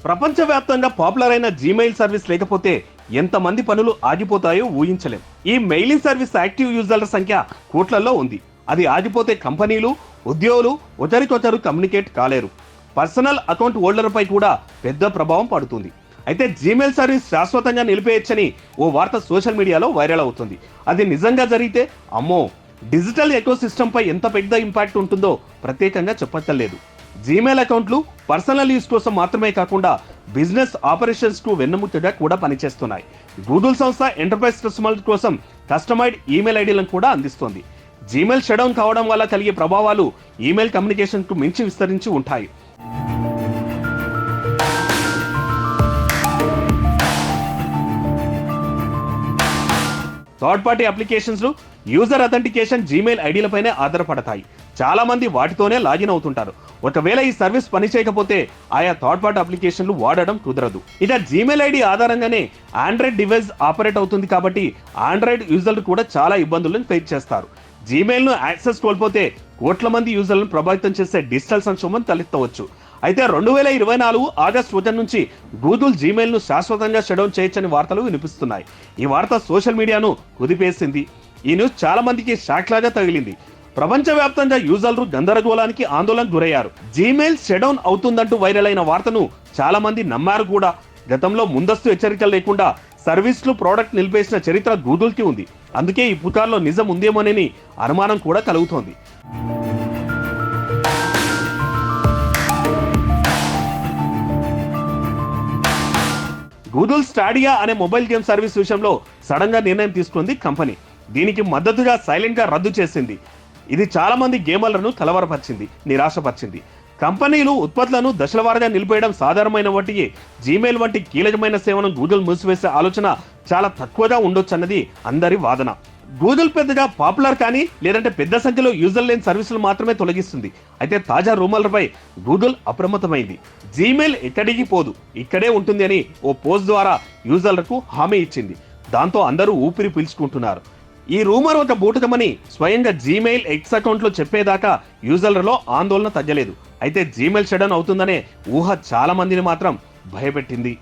ప్రపంచవ్యాప్తంగా పాపులర్ అయిన Gmail service లేకపోతే ఎంతమంది పనులు ఆగిపోతాయో ఊహించలేం. ఈ మెయిలింగ్ సర్వీస్ యాక్టివ్ యూజర్ల సంఖ్య కోట్లలో ఉంది. అది ఆగిపోతే కంపెనీలు, ఉద్యోగులు ఒకరికొకరు కమ్యూనికేట్ కాలేరు. పర్సనల్ అకౌంట్ హోల్డర్ పై కూడా పెద్ద ప్రభావం పడుతుంది. అయితే జీమెయిల్ సర్వీస్ శాశ్వతంగా నిలిపేయచ్చని ఓ వార్త సోషల్ మీడియాలో వైరల్ అవుతుంది. అది నిజంగా జరిగితే అమ్మో, డిజిటల్ ఎకో సిస్టమ్ పై ఎంత పెద్ద ఇంపాక్ట్ ఉంటుందో ప్రత్యేకంగా చెప్పక్కర్లేదు. జీమెయిల్ అకౌంట్లు పర్సనల్ యూస్ కోసం మాత్రమే కాకుండా బిజినెస్ ఆపరేషన్స్ కు వెన్నెముకగా కూడా పనిచేస్తున్నాయి. గూగుల్ సంస్థ ఎంటర్ప్రైజ్ కస్టమర్ల కోసం కస్టమైజ్డ్ ఈమెయిల్ ఐడీలను కూడా అందిస్తోంది. జీమెయిల్ షట్ డౌన్ కావడం వల్ల కలిగే ప్రభావాలు ఈమెయిల్ కమ్యూనికేషన్ కు మించి విస్తరించి ఉంటాయి. Third party applications user authentication Gmail ఐడీలపైనే ఆధారపడతాయి. చాలా మంది వాటితోనే లాగిన్ అవుతుంటారు. ఒకవేళ ఈ సర్వీస్ పనిచేయకపోతే ఆయా థర్డ్ పార్టీ అప్లికేషన్లు వాడడం కుదరదు. ఇక జీమెయిల్ ఐడి ఆధారంగానే ఆండ్రాయిడ్ డివైస్ ఆపరేట్ అవుతుంది కాబట్టి ఆండ్రాయిడ్ యూజర్లు కూడా చాలా ఇబ్బందులను ఫేస్ చేస్తారు. జీమెయిల్ ను యాక్సెస్ కోల్పోతే కోట్ల మంది యూజర్లను ప్రభావితం చేసే డిజిటల్ సంక్షోభం తలెత్తవచ్చు. అయితే 2024 ఆగస్టు 1 నుంచి గూగుల్ జీమెయిల్ ను శాశ్వతంగా షట్డౌన్ చేయొచ్చని వార్తలు వినిపిస్తున్నాయి. ఈ వార్త సోషల్ మీడియాను కుదిపేసింది. ఈ న్యూస్ చాలా మందికి షాక్ లాగా తగిలింది. ప్రపంచవ్యాప్తంగా యూజర్లు గందరగోళానికి ఆందోళనకు గురయ్యారు. జీమెయిల్ షట్డౌన్ అవుతుందంటూ వైరల్ అయిన వార్తను చాలా మంది నమ్మారు కూడా. గతంలో ముందస్తు హెచ్చరికలు లేకుండా సర్వీస్లు ప్రోడక్ట్ నిలిపేసిన చరిత్ర గూగుల్ కి ఉంది. అందుకే ఈ పుకార్లో నిజం ఉందేమోనని అనుమానం కూడా కలుగుతోంది. గూగుల్ స్టాడియా అనే మొబైల్ గేమ్ సర్వీస్ విషయంలో సడన్ గా నిర్ణయం తీసుకుంది కంపెనీ. దీనికి మద్దతుగా సైలెంట్ గా రద్దు చేసింది. ఇది చాలా మంది గేమర్లను కలవరపరిచింది, నిరాశపరిచింది. కంపెనీలు ఉత్పత్తులను దశల వారీగా నిలిపేయడం సాధారణమైన వాటికి జీమెయిల్ వంటి కీలకమైన సేవను గూగుల్ మూసివేసే ఆలోచన చాలా తక్కువగా ఉండొచ్చన్నది అందరి వాదన. గూగుల్ పెద్దగా పాపులర్ కానీ లేదంటే పెద్ద సంఖ్యలో యూజర్ లేని సర్వీసులు మాత్రమే తొలగిస్తుంది. అయితే తాజా రూమర్లపై గూగుల్ అప్రమత్తమైంది. జీమెయిల్ ఎక్కడికి పోదు, ఇక్కడే ఉంటుంది అని ఓ పోస్ట్ ద్వారా యూజర్లకు హామీ ఇచ్చింది. దాంతో అందరూ ఊపిరి పీల్చుకుంటున్నారు. ఈ రూమర్ ఒక బూటకమని స్వయంగా జీమెయిల్ ఎక్స్ అకౌంట్లో చెప్పేదాకా యూజర్లలో ఆందోళన తగ్గలేదు. అయితే జీమెయిల్ షట్ డౌన్ అవుతుందనే ఊహ చాలా మందిని మాత్రం భయపెట్టింది.